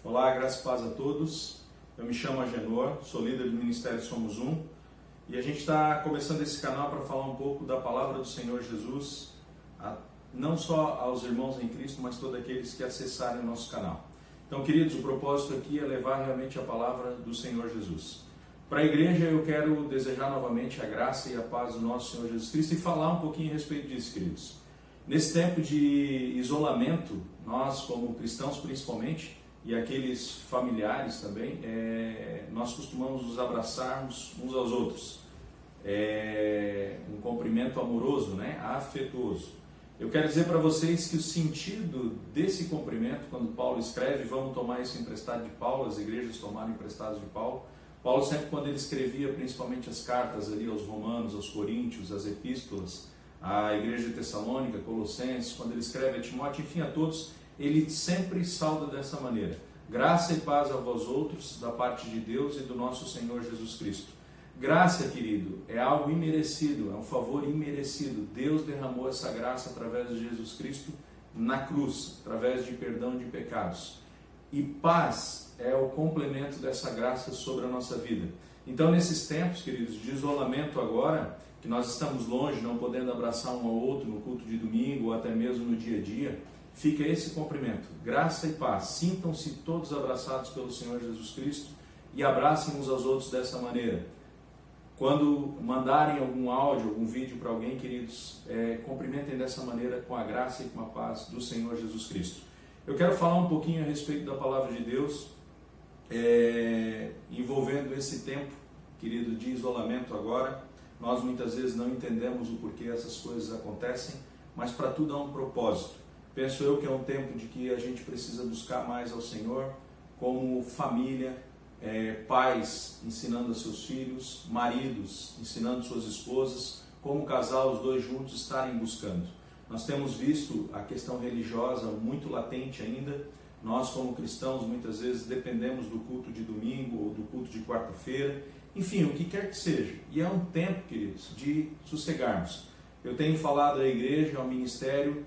Olá, graça e paz a todos. Eu me chamo Agenor, sou líder do Ministério Somos Um e a gente está começando esse canal para falar um pouco da palavra do Senhor Jesus, não só aos irmãos em Cristo, mas todos aqueles que acessarem o nosso canal. Então, queridos, o propósito aqui é levar realmente a palavra do Senhor Jesus. Para a igreja, eu quero desejar novamente a graça e a paz do nosso Senhor Jesus Cristo e falar um pouquinho a respeito disso, queridos. Nesse tempo de isolamento, nós como cristãos principalmente, e aqueles familiares também, nós costumamos nos abraçarmos uns aos outros. Um cumprimento amoroso, afetuoso. Eu quero dizer para vocês que o sentido desse cumprimento, quando Paulo escreve, vamos tomar isso emprestado de Paulo, as igrejas tomaram emprestado de Paulo. Paulo sempre, quando ele escrevia principalmente as cartas ali aos Romanos, aos Coríntios, as epístolas, à igreja de Tessalônica, Colossenses, quando ele escreve a Timóteo, enfim, a todos, ele sempre sauda dessa maneira: graça e paz a vós outros, da parte de Deus e do nosso Senhor Jesus Cristo. Graça, querido, é algo imerecido, é um favor imerecido. Deus derramou essa graça através de Jesus Cristo na cruz, através de perdão de pecados. E paz é o complemento dessa graça sobre a nossa vida. Então, nesses tempos, queridos, de isolamento agora, que nós estamos longe, não podendo abraçar um ao outro no culto de domingo ou até mesmo no dia a dia, fica esse cumprimento: graça e paz. Sintam-se todos abraçados pelo Senhor Jesus Cristo e abracem uns aos outros dessa maneira. Quando mandarem algum áudio, algum vídeo para alguém, queridos, cumprimentem dessa maneira, com a graça e com a paz do Senhor Jesus Cristo. Eu quero falar um pouquinho a respeito da palavra de Deus, envolvendo esse tempo, querido, de isolamento agora. Nós muitas vezes não entendemos o porquê essas coisas acontecem, mas para tudo há um propósito. Penso eu que é um tempo de que a gente precisa buscar mais ao Senhor, como família, pais ensinando a seus filhos, maridos ensinando suas esposas, como casal, os dois juntos estarem buscando. Nós temos visto a questão religiosa muito latente ainda. Nós, como cristãos, muitas vezes dependemos do culto de domingo ou do culto de quarta-feira, enfim, o que quer que seja. E é um tempo, queridos, de sossegarmos. Eu tenho falado à igreja, ao ministério,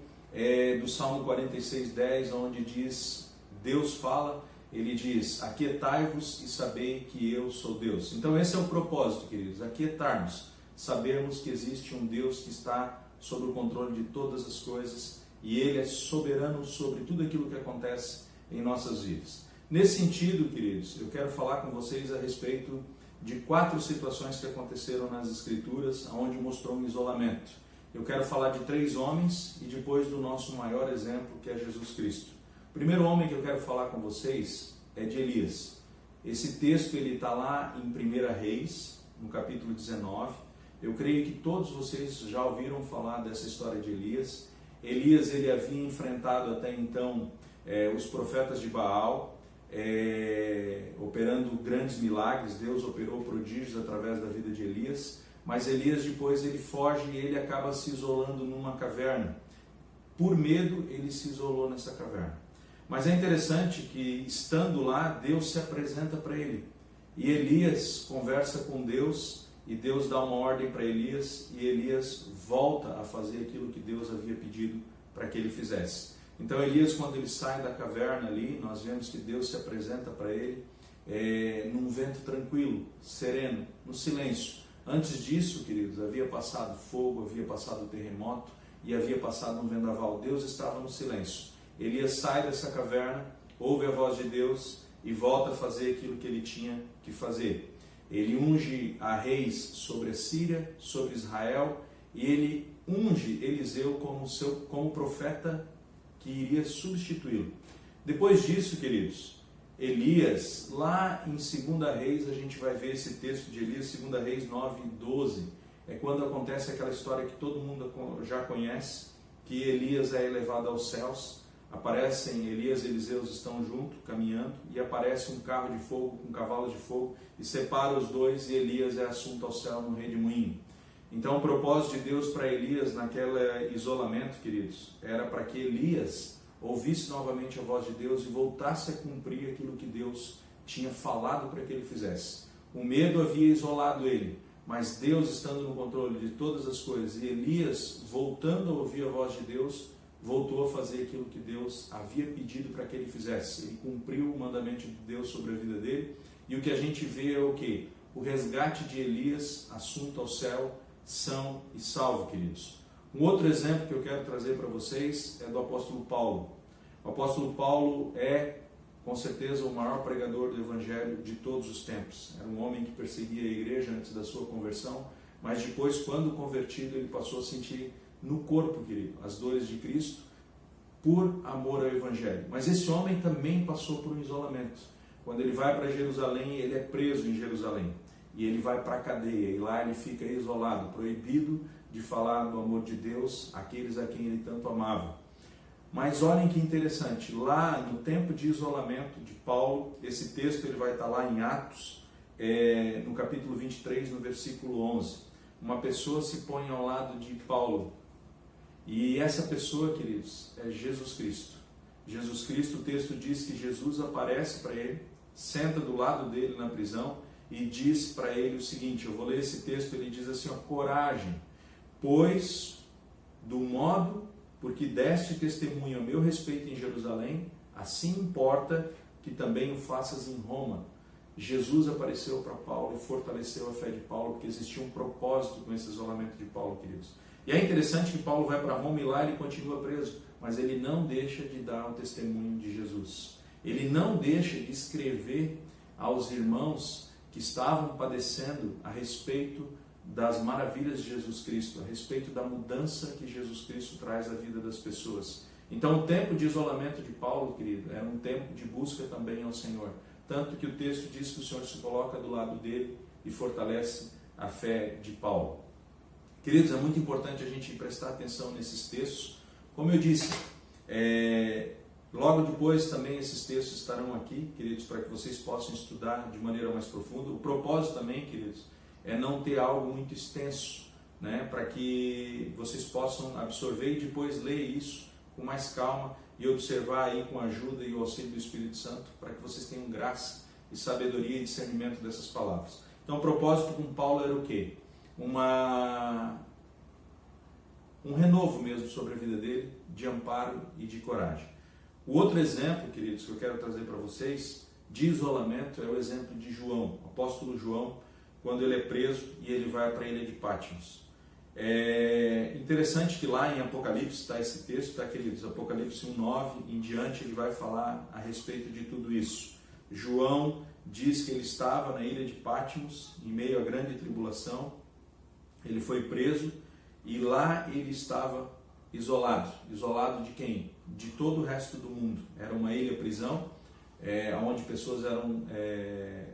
do Salmo 46:10, onde diz, Deus fala, ele diz: aquietai-vos e sabei que eu sou Deus. Então esse é o propósito, queridos, aquietarmos, sabermos que existe um Deus que está sob o controle de todas as coisas e Ele é soberano sobre tudo aquilo que acontece em nossas vidas. Nesse sentido, queridos, eu quero falar com vocês a respeito de 4 situações que aconteceram nas Escrituras, onde mostrou um isolamento. Eu quero falar de 3 homens e depois do nosso maior exemplo, que é Jesus Cristo. O primeiro homem que eu quero falar com vocês é de Elias. Esse texto está lá em 1 Reis, no capítulo 19. Eu creio que todos vocês já ouviram falar dessa história de Elias. Elias, ele havia enfrentado até então os profetas de Baal, operando grandes milagres. Deus operou prodígios através da vida de Elias. Mas Elias depois ele foge e ele acaba se isolando numa caverna. Por medo, ele se isolou nessa caverna. Mas é interessante que, estando lá, Deus se apresenta para ele. E Elias conversa com Deus, e Deus dá uma ordem para Elias, e Elias volta a fazer aquilo que Deus havia pedido para que ele fizesse. Então Elias, quando ele sai da caverna ali, nós vemos que Deus se apresenta para ele num vento tranquilo, sereno, no silêncio. Antes disso, queridos, havia passado fogo, havia passado terremoto e havia passado um vendaval. Deus estava no silêncio. Elias sai dessa caverna, ouve a voz de Deus e volta a fazer aquilo que ele tinha que fazer. Ele unge a reis sobre a Síria, sobre Israel, e ele unge Eliseu como profeta que iria substituí-lo. Depois disso, queridos, Elias, lá em 2 Reis, a gente vai ver esse texto de Elias, 2 Reis 9:12, é quando acontece aquela história que todo mundo já conhece, que Elias é elevado aos céus. Aparecem Elias e Eliseu estão juntos, caminhando, e aparece um carro de fogo com cavalos de fogo e separa os dois, e Elias é assunto ao céu no redemoinho. Então o propósito de Deus para Elias naquele isolamento, queridos, era para que Elias ouvisse novamente a voz de Deus e voltasse a cumprir aquilo que Deus tinha falado para que ele fizesse. O medo havia isolado ele, mas Deus estando no controle de todas as coisas, e Elias voltando a ouvir a voz de Deus, voltou a fazer aquilo que Deus havia pedido para que ele fizesse. Ele cumpriu o mandamento de Deus sobre a vida dele. E o que a gente vê é o quê? O resgate de Elias, assunto ao céu, são e salvo, queridos. Um outro exemplo que eu quero trazer para vocês é do apóstolo Paulo. O apóstolo Paulo é, com certeza, o maior pregador do evangelho de todos os tempos. Era um homem que perseguia a igreja antes da sua conversão, mas depois, quando convertido, ele passou a sentir no corpo, querido, as dores de Cristo por amor ao evangelho. Mas esse homem também passou por um isolamento. Quando ele vai para Jerusalém, ele é preso em Jerusalém. E ele vai para a cadeia, e lá ele fica isolado, proibido de falar do amor de Deus àqueles a quem ele tanto amava. Mas olhem que interessante, lá no tempo de isolamento de Paulo, esse texto ele vai estar lá em Atos, no capítulo 23, no versículo 11. Uma pessoa se põe ao lado de Paulo, e essa pessoa, queridos, é Jesus Cristo. Jesus Cristo, o texto diz que Jesus aparece para ele, senta do lado dele na prisão e diz para ele o seguinte, eu vou ler esse texto, ele diz assim, ó, coragem, pois do modo porque deste testemunho a meu respeito em Jerusalém, assim importa que também o faças em Roma. Jesus apareceu para Paulo e fortaleceu a fé de Paulo, porque existia um propósito com esse isolamento de Paulo, queridos. E é interessante que Paulo vai para Roma e lá ele continua preso, mas ele não deixa de dar o testemunho de Jesus. Ele não deixa de escrever aos irmãos que estavam padecendo a respeito das maravilhas de Jesus Cristo, a respeito da mudança que Jesus Cristo traz à vida das pessoas. Então o tempo de isolamento de Paulo, querido, era um tempo de busca também ao Senhor. Tanto que o texto diz que o Senhor se coloca do lado dele e fortalece a fé de Paulo. Queridos, é muito importante a gente prestar atenção nesses textos. Como eu disse, logo depois também esses textos estarão aqui, queridos, para que vocês possam estudar de maneira mais profunda. O propósito também, queridos, é não ter algo muito extenso, né, para que vocês possam absorver e depois ler isso com mais calma e observar aí com a ajuda e o auxílio do Espírito Santo, para que vocês tenham graça e sabedoria e discernimento dessas palavras. Então o propósito com Paulo era o quê? Um renovo mesmo sobre a vida dele, de amparo e de coragem. O outro exemplo, queridos, que eu quero trazer para vocês, de isolamento, é o exemplo de João, o apóstolo João, quando ele é preso e ele vai para a ilha de Patmos. É interessante que lá em Apocalipse está esse texto, tá, queridos? Apocalipse 1:9 em diante, ele vai falar a respeito de tudo isso. João diz que ele estava na ilha de Patmos, em meio à grande tribulação, ele foi preso e lá ele estava isolado. Isolado de quem? De todo o resto do mundo. Era uma ilha-prisão, onde pessoas eram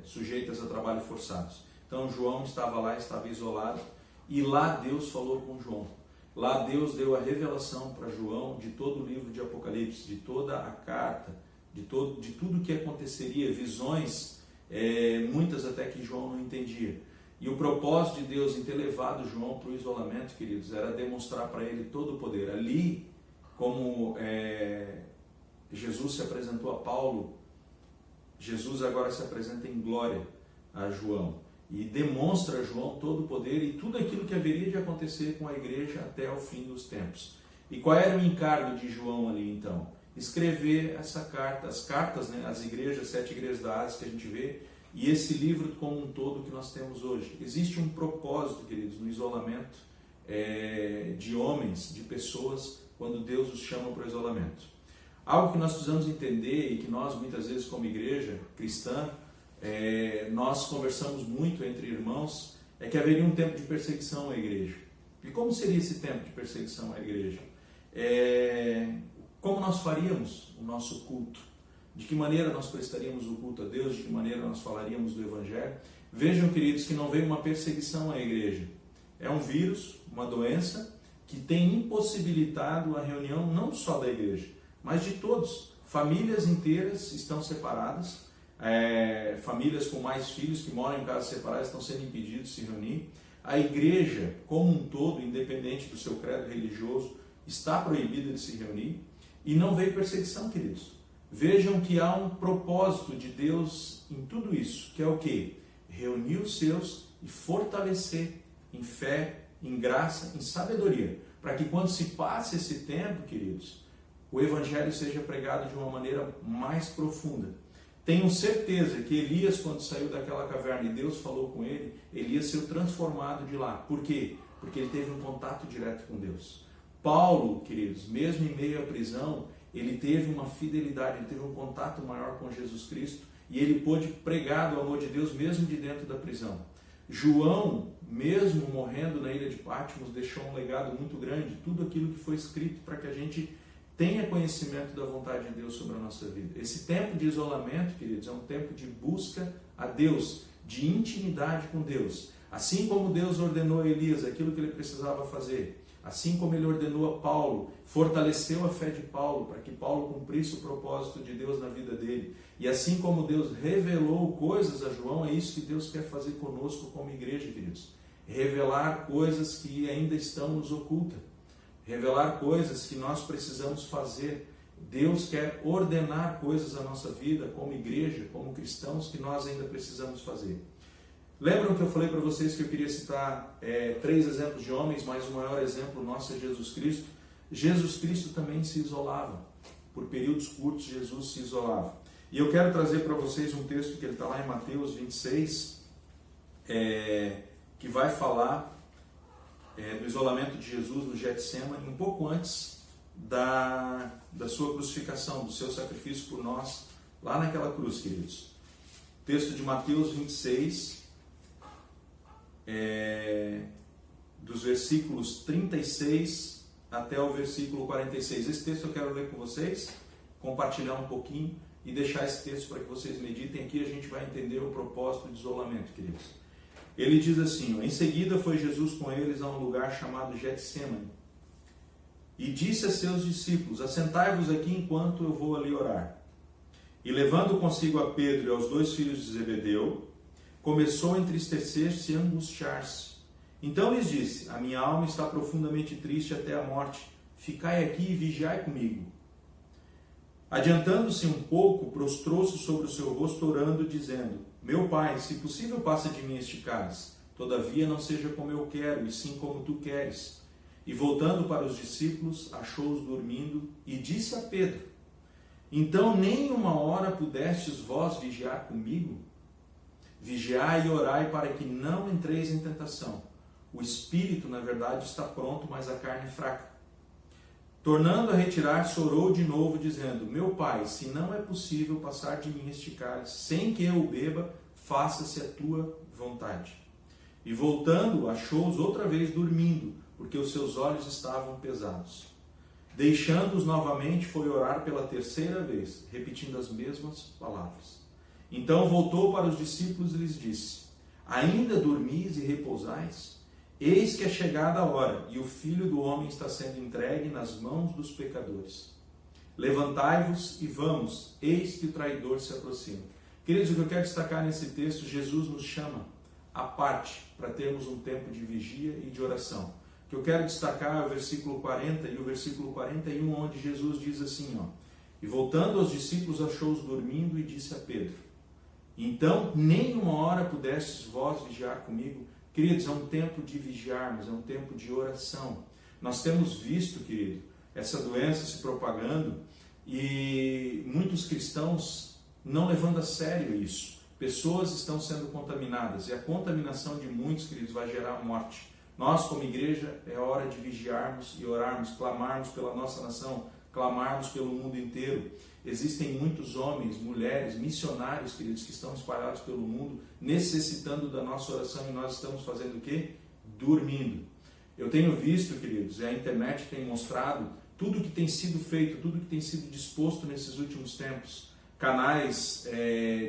sujeitas a trabalho forçados. Então João estava lá, estava isolado, e lá Deus falou com João. Lá Deus deu a revelação para João de todo o livro de Apocalipse, de toda a carta, de tudo que aconteceria, visões, muitas até que João não entendia. E o propósito de Deus em ter levado João para o isolamento, queridos, era demonstrar para ele todo o poder. Ali, como Jesus se apresentou a Paulo, Jesus agora se apresenta em glória a João. E demonstra a João todo o poder e tudo aquilo que haveria de acontecer com a igreja até o fim dos tempos. E qual era o encargo de João ali então? Escrever essa carta, as cartas, né, as igrejas, 7 igrejas da Ásia que a gente vê, e esse livro como um todo que nós temos hoje. Existe um propósito, queridos, no isolamento de homens, de pessoas, quando Deus os chama para o isolamento. Algo que nós precisamos entender e que nós muitas vezes como igreja cristã, nós conversamos muito entre irmãos, é que haveria um tempo de perseguição à igreja. E como seria esse tempo de perseguição à igreja? Como nós faríamos o nosso culto? De que maneira nós prestaríamos o culto a Deus? De que maneira nós falaríamos do Evangelho? Vejam, queridos, que não veio uma perseguição à igreja. É um vírus, uma doença, que tem impossibilitado a reunião não só da igreja, mas de todos. Famílias inteiras estão separadas. Famílias com mais filhos que moram em casas separadas estão sendo impedidos de se reunir. A igreja, como um todo, independente do seu credo religioso, está proibida de se reunir. E não veio perseguição, queridos. Vejam que há um propósito de Deus em tudo isso, que é o quê? Reunir os seus e fortalecer em fé, em graça, em sabedoria. para que quando se passe esse tempo, queridos, o Evangelho seja pregado de uma maneira mais profunda. Tenho certeza que Elias, quando saiu daquela caverna e Deus falou com ele, Elias saiu transformado de lá. Por quê? Porque ele teve um contato direto com Deus. Paulo, queridos, mesmo em meio à prisão, ele teve uma fidelidade, ele teve um contato maior com Jesus Cristo e ele pôde pregar do amor de Deus mesmo de dentro da prisão. João, mesmo morrendo na ilha de Patmos, deixou um legado muito grande, tudo aquilo que foi escrito para que a gente tenha conhecimento da vontade de Deus sobre a nossa vida. Esse tempo de isolamento, queridos, é um tempo de busca a Deus, de intimidade com Deus. Assim como Deus ordenou a Elias aquilo que ele precisava fazer, assim como ele ordenou a Paulo, fortaleceu a fé de Paulo para que Paulo cumprisse o propósito de Deus na vida dele. E assim como Deus revelou coisas a João, é isso que Deus quer fazer conosco como igreja, queridos. Revelar coisas que ainda estão nos ocultas. Revelar coisas que nós precisamos fazer. Deus quer ordenar coisas à nossa vida como igreja, como cristãos, que nós ainda precisamos fazer. Lembram que eu falei para vocês que eu queria citar 3 exemplos de homens, mas o maior exemplo nosso é Jesus Cristo? Jesus Cristo também se isolava. Por períodos curtos, Jesus se isolava. E eu quero trazer para vocês um texto que ele está lá em Mateus 26, que vai falar do isolamento de Jesus no Getsemane, um pouco antes da sua crucificação, do seu sacrifício por nós, lá naquela cruz, queridos. Texto de Mateus 26, dos versículos 36 até o versículo 46. Esse texto eu quero ler com vocês, compartilhar um pouquinho e deixar esse texto para que vocês meditem. Aqui a gente vai entender o propósito de isolamento, queridos. Ele diz assim: em seguida foi Jesus com eles a um lugar chamado Getsemane e disse a seus discípulos: assentai-vos aqui enquanto eu vou ali orar. E levando consigo a Pedro e aos 2 filhos de Zebedeu, começou a entristecer-se e angustiar-se. Então lhes disse: a minha alma está profundamente triste até a morte. Ficai aqui e vigiai comigo. Adiantando-se um pouco, prostrou-se sobre o seu rosto, orando, dizendo: meu Pai, se possível, passa de mim este cálice. Todavia não seja como eu quero, e sim como tu queres. E voltando para os discípulos, achou-os dormindo, e disse a Pedro: então nem uma hora pudestes vós vigiar comigo? Vigiai e orai para que não entreis em tentação. O espírito, na verdade, está pronto, mas a carne é fraca. Tornando a retirar-se, orou de novo, dizendo: meu Pai, se não é possível passar de mim este cálice, sem que eu o beba, faça-se a tua vontade. E voltando, achou-os outra vez dormindo, porque os seus olhos estavam pesados. Deixando-os novamente, foi orar pela 3ª vez, repetindo as mesmas palavras. Então voltou para os discípulos e lhes disse: ainda dormis e repousais? Eis que é chegada a hora, e o Filho do Homem está sendo entregue nas mãos dos pecadores. Levantai-vos e vamos, eis que o traidor se aproxima. Queridos, o que eu quero destacar nesse texto, Jesus nos chama à parte para termos um tempo de vigia e de oração. O que eu quero destacar é o versículo 40 e o versículo 41, onde Jesus diz assim, e voltando aos discípulos, achou-os dormindo e disse a Pedro: então nem uma hora pudestes vós vigiar comigo? Queridos, é um tempo de vigiarmos, é um tempo de oração. Nós temos visto, querido, essa doença se propagando e muitos cristãos não levando a sério isso. Pessoas estão sendo contaminadas e a contaminação de muitos, queridos, vai gerar morte. Nós, como igreja, é hora de vigiarmos e orarmos, clamarmos pela nossa nação, clamarmos pelo mundo inteiro. Existem muitos homens, mulheres, missionários, queridos, que estão espalhados pelo mundo, necessitando da nossa oração, e nós estamos fazendo o quê? Dormindo. Eu tenho visto, queridos, e a internet tem mostrado tudo que tem sido feito, tudo que tem sido disposto nesses últimos tempos. Canais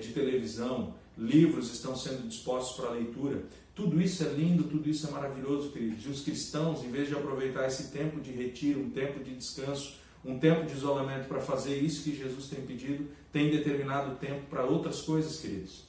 de televisão, livros estão sendo dispostos para leitura. Tudo isso é lindo, tudo isso é maravilhoso, queridos. E os cristãos, em vez de aproveitar esse tempo de retiro, um tempo de descanso, um tempo de isolamento para fazer isso que Jesus tem pedido, tem determinado tempo para outras coisas, queridos.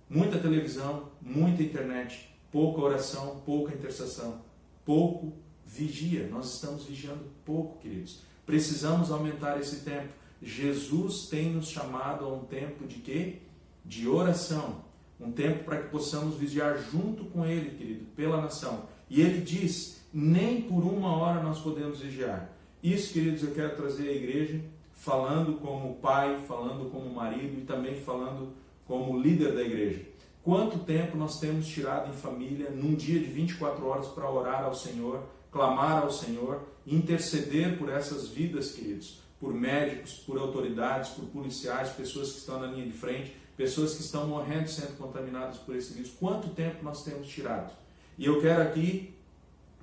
Muita televisão, muita internet, pouca oração, pouca intercessão, pouco vigia. Nós estamos vigiando pouco, queridos. Precisamos aumentar esse tempo. Jesus tem nos chamado a um tempo de quê? De oração. Um tempo para que possamos vigiar junto com Ele, querido, pela nação. E Ele diz nem por 1 hora nós podemos vigiar. Isso, queridos, eu quero trazer à igreja, falando como pai, falando como marido e também falando como líder da igreja. Quanto tempo nós temos tirado em família, num dia de 24 horas, para orar ao Senhor, clamar ao Senhor, interceder por essas vidas, queridos, por médicos, por autoridades, por policiais, pessoas que estão na linha de frente, pessoas que estão morrendo sendo contaminadas por esse vírus. Quanto tempo nós temos tirado? E eu quero aqui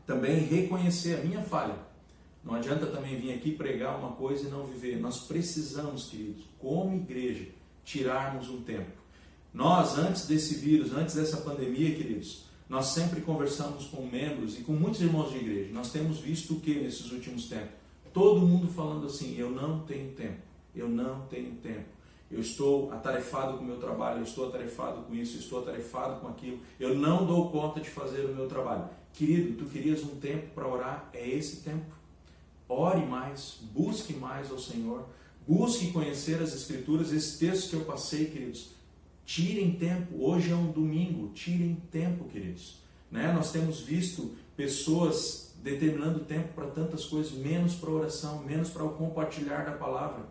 também reconhecer a minha falha. Não adianta também vir aqui pregar uma coisa e não viver. Nós precisamos, queridos, como igreja, tirarmos um tempo. Nós, antes desse vírus, antes dessa pandemia, queridos, nós sempre conversamos com membros e com muitos irmãos de igreja. Nós temos visto o que nesses últimos tempos? Todo mundo falando assim, eu não tenho tempo, eu não tenho tempo. Eu estou atarefado com o meu trabalho, eu estou atarefado com isso, eu estou atarefado com aquilo, eu não dou conta de fazer o meu trabalho. Querido, tu querias um tempo para orar? É esse tempo. Ore mais, busque mais ao Senhor, busque conhecer as Escrituras. Esses textos que eu passei, queridos, tirem tempo. Hoje é um domingo, tirem tempo, queridos. Nós temos visto pessoas determinando tempo para tantas coisas, menos para oração, menos para o compartilhar da palavra.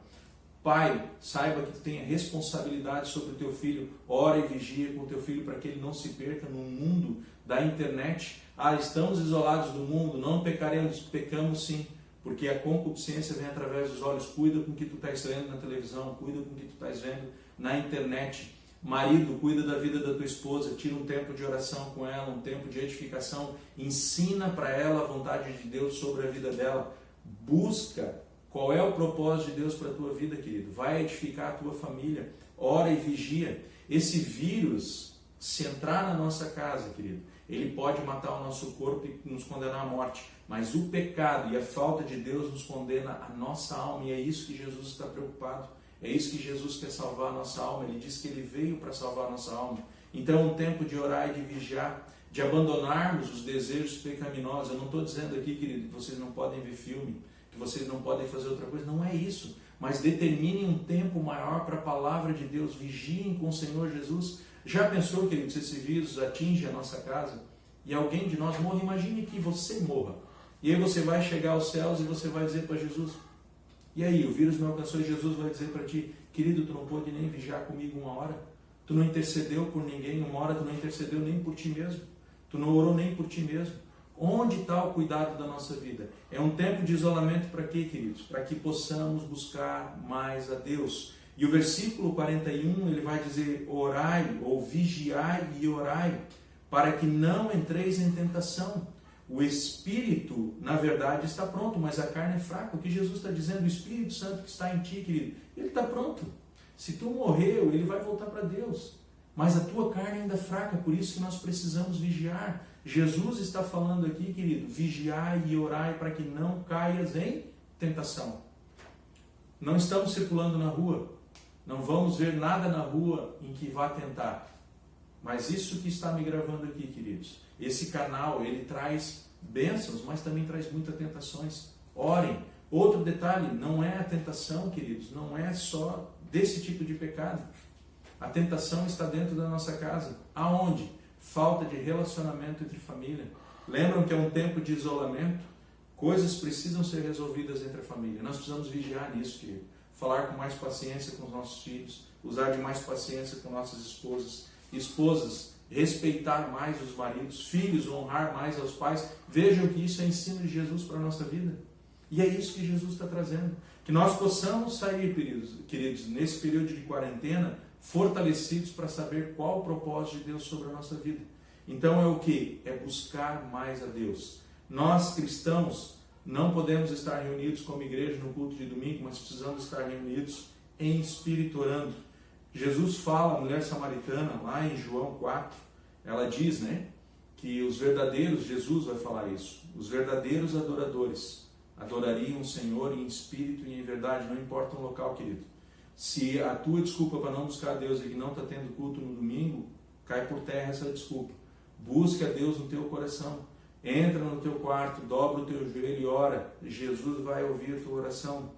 Pai, saiba que tu tem a responsabilidade sobre o teu filho. Ora e vigia com o teu filho para que ele não se perca no mundo da internet. Estamos isolados do mundo, não pecaremos, pecamos sim, porque a concupiscência vem através dos olhos. Cuida com o que tu estás vendo na televisão, cuida com o que tu estás vendo na internet. Marido, cuida da vida da tua esposa, tira um tempo de oração com ela, um tempo de edificação, ensina para ela a vontade de Deus sobre a vida dela. Busca qual é o propósito de Deus para a tua vida, querido. Vai edificar a tua família, ora e vigia. Esse vírus, se entrar na nossa casa, querido, ele pode matar o nosso corpo e nos condenar à morte, mas o pecado e a falta de Deus nos condena a nossa alma, e é isso que Jesus está preocupado. É isso que Jesus quer salvar a nossa alma. Ele diz que Ele veio para salvar a nossa alma. Então é um tempo de orar e de vigiar, de abandonarmos os desejos pecaminosos. Eu não estou dizendo aqui, querido, que vocês não podem ver filme, que vocês não podem fazer outra coisa. Não é isso. Mas determinem um tempo maior para a palavra de Deus. Vigiem com o Senhor Jesus. Já pensou, querido, se esse vírus atinge a nossa casa e alguém de nós morre? Imagine que você morra. E aí você vai chegar aos céus e você vai dizer para Jesus: e aí, o vírus me alcançou, e Jesus vai dizer para ti: querido, tu não pôde nem vigiar comigo 1 hora, tu não intercedeu por ninguém 1 hora, tu não intercedeu nem por ti mesmo, tu não orou nem por ti mesmo. Onde está o cuidado da nossa vida? É um tempo de isolamento para quê, queridos? Para que possamos buscar mais a Deus. E o versículo 41, ele vai dizer: orai, ou vigiai e orai, para que não entreis em tentação. O Espírito, na verdade, está pronto, mas a carne é fraca. O que Jesus está dizendo? O Espírito Santo que está em ti, querido, ele está pronto. Se tu morreu, ele vai voltar para Deus. Mas a tua carne ainda é fraca, por isso que nós precisamos vigiar. Jesus está falando aqui, querido: vigiai e orai para que não caias em tentação. Não estamos circulando na rua, não vamos ver nada na rua em que vá tentar. Mas isso que está me gravando aqui, queridos, esse canal, ele traz bênçãos, mas também traz muitas tentações. Orem. Outro detalhe, não é a tentação, queridos, não é só desse tipo de pecado. A tentação está dentro da nossa casa. Aonde? Falta de relacionamento entre família. Lembram que é um tempo de isolamento? Coisas precisam ser resolvidas entre a família. Nós precisamos vigiar nisso, querido. Falar com mais paciência com os nossos filhos, usar de mais paciência com nossas esposas. Esposas, respeitar mais os maridos, filhos, honrar mais aos pais. Vejam que isso é ensino de Jesus para a nossa vida. E é isso que Jesus está trazendo. Que nós possamos sair, queridos, nesse período de quarentena, fortalecidos para saber qual o propósito de Deus sobre a nossa vida. Então é o que? É buscar mais a Deus. Nós, cristãos, não podemos estar reunidos como igreja no culto de domingo, mas precisamos estar reunidos em espírito orando. Jesus fala, a mulher samaritana, lá em João 4, ela diz, que os verdadeiros, Jesus vai falar isso, os verdadeiros adoradores adorariam o Senhor em espírito e em verdade, não importa o local, querido. Se a tua desculpa para não buscar a Deus é que não está tendo culto no domingo, cai por terra essa desculpa. Busque a Deus no teu coração, entra no teu quarto, dobra o teu joelho e ora. Jesus vai ouvir a tua oração.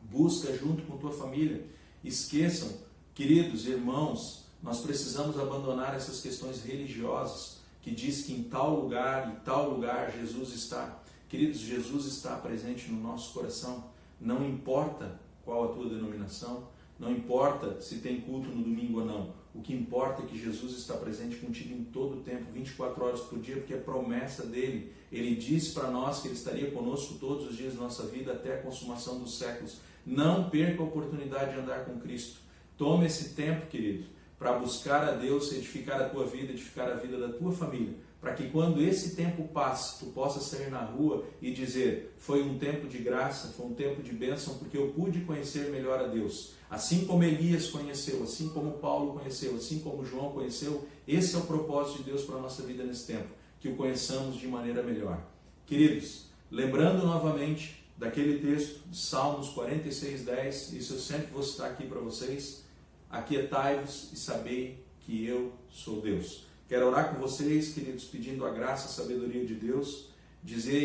Busca junto com tua família. Esqueçam, queridos irmãos, nós precisamos abandonar essas questões religiosas que diz que em tal lugar e tal lugar Jesus está. Queridos, Jesus está presente no nosso coração. Não importa qual a tua denominação, não importa se tem culto no domingo ou não. O que importa é que Jesus está presente contigo em todo o tempo, 24 horas por dia, porque é promessa dele. Ele disse para nós que ele estaria conosco todos os dias da nossa vida até a consumação dos séculos. Não perca a oportunidade de andar com Cristo. Tome esse tempo, querido, para buscar a Deus, edificar a tua vida, edificar a vida da tua família, para que quando esse tempo passe, tu possa sair na rua e dizer: foi um tempo de graça, foi um tempo de bênção, porque eu pude conhecer melhor a Deus. Assim como Elias conheceu, assim como Paulo conheceu, assim como João conheceu, esse é o propósito de Deus para a nossa vida nesse tempo, que o conheçamos de maneira melhor. Queridos, lembrando novamente daquele texto de Salmos 46:10, isso eu sempre vou citar aqui para vocês: aquietai-vos e sabei que eu sou Deus. Quero orar com vocês, queridos, pedindo a graça, a sabedoria de Deus, dizer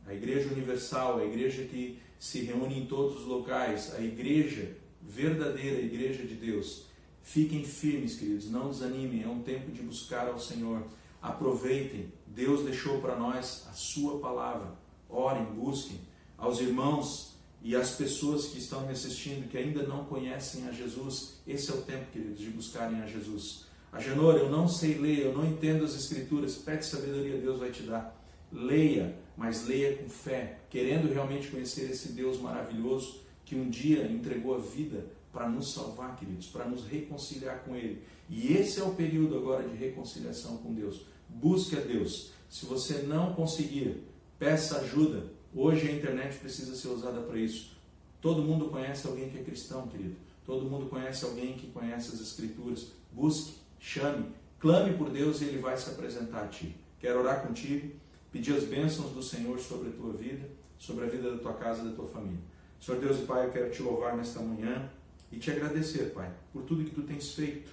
à igreja universal, a igreja que se reúne em todos os locais, a igreja verdadeira, a igreja de Deus. Fiquem firmes, queridos, não desanimem, é um tempo de buscar ao Senhor. Aproveitem, Deus deixou para nós a sua palavra. Orem, busquem. Aos irmãos e às pessoas que estão me assistindo, que ainda não conhecem a Jesus, esse é o tempo, queridos, de buscarem a Jesus. Agenor, eu não sei ler, eu não entendo as Escrituras, pede sabedoria, Deus vai te dar. Leia, mas leia com fé, querendo realmente conhecer esse Deus maravilhoso que um dia entregou a vida para nos salvar, queridos, para nos reconciliar com Ele. E esse é o período agora de reconciliação com Deus. Busque a Deus. Se você não conseguir, peça ajuda. Hoje a internet precisa ser usada para isso. Todo mundo conhece alguém que é cristão, querido. Todo mundo conhece alguém que conhece as Escrituras. Busque, chame, clame por Deus e Ele vai se apresentar a ti. Quero orar contigo, pedir as bênçãos do Senhor sobre a tua vida, sobre a vida da tua casa e da tua família. Senhor Deus e Pai, eu quero te louvar nesta manhã e te agradecer, Pai, por tudo que tu tens feito.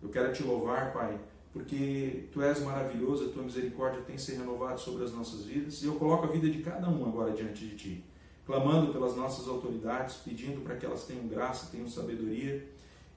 Eu quero te louvar, Pai, porque tu és maravilhoso, a tua misericórdia tem se renovado sobre as nossas vidas, e eu coloco a vida de cada um agora diante de ti, clamando pelas nossas autoridades, pedindo para que elas tenham graça, tenham sabedoria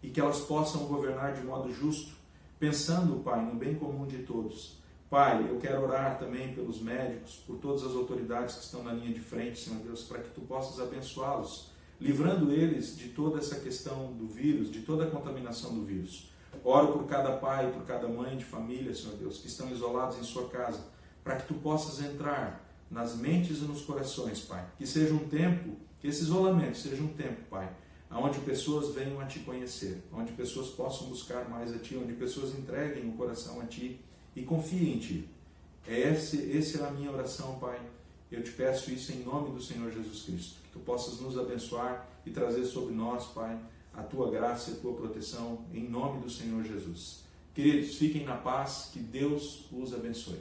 e que elas possam governar de modo justo, pensando, Pai, no bem comum de todos. Pai, eu quero orar também pelos médicos, por todas as autoridades que estão na linha de frente, Senhor Deus, para que tu possas abençoá-los, livrando eles de toda essa questão do vírus, de toda a contaminação do vírus. Oro por cada pai, por cada mãe de família, Senhor Deus, que estão isolados em sua casa, para que tu possas entrar nas mentes e nos corações, Pai. Que seja um tempo, que esse isolamento seja um tempo, Pai, onde pessoas venham a te conhecer, onde pessoas possam buscar mais a ti, onde pessoas entreguem o coração a ti e confiem em ti. Essa é a minha oração, Pai. Eu te peço isso em nome do Senhor Jesus Cristo, que tu possas nos abençoar e trazer sobre nós, Pai, a tua graça e a tua proteção, em nome do Senhor Jesus. Queridos, fiquem na paz, que Deus os abençoe.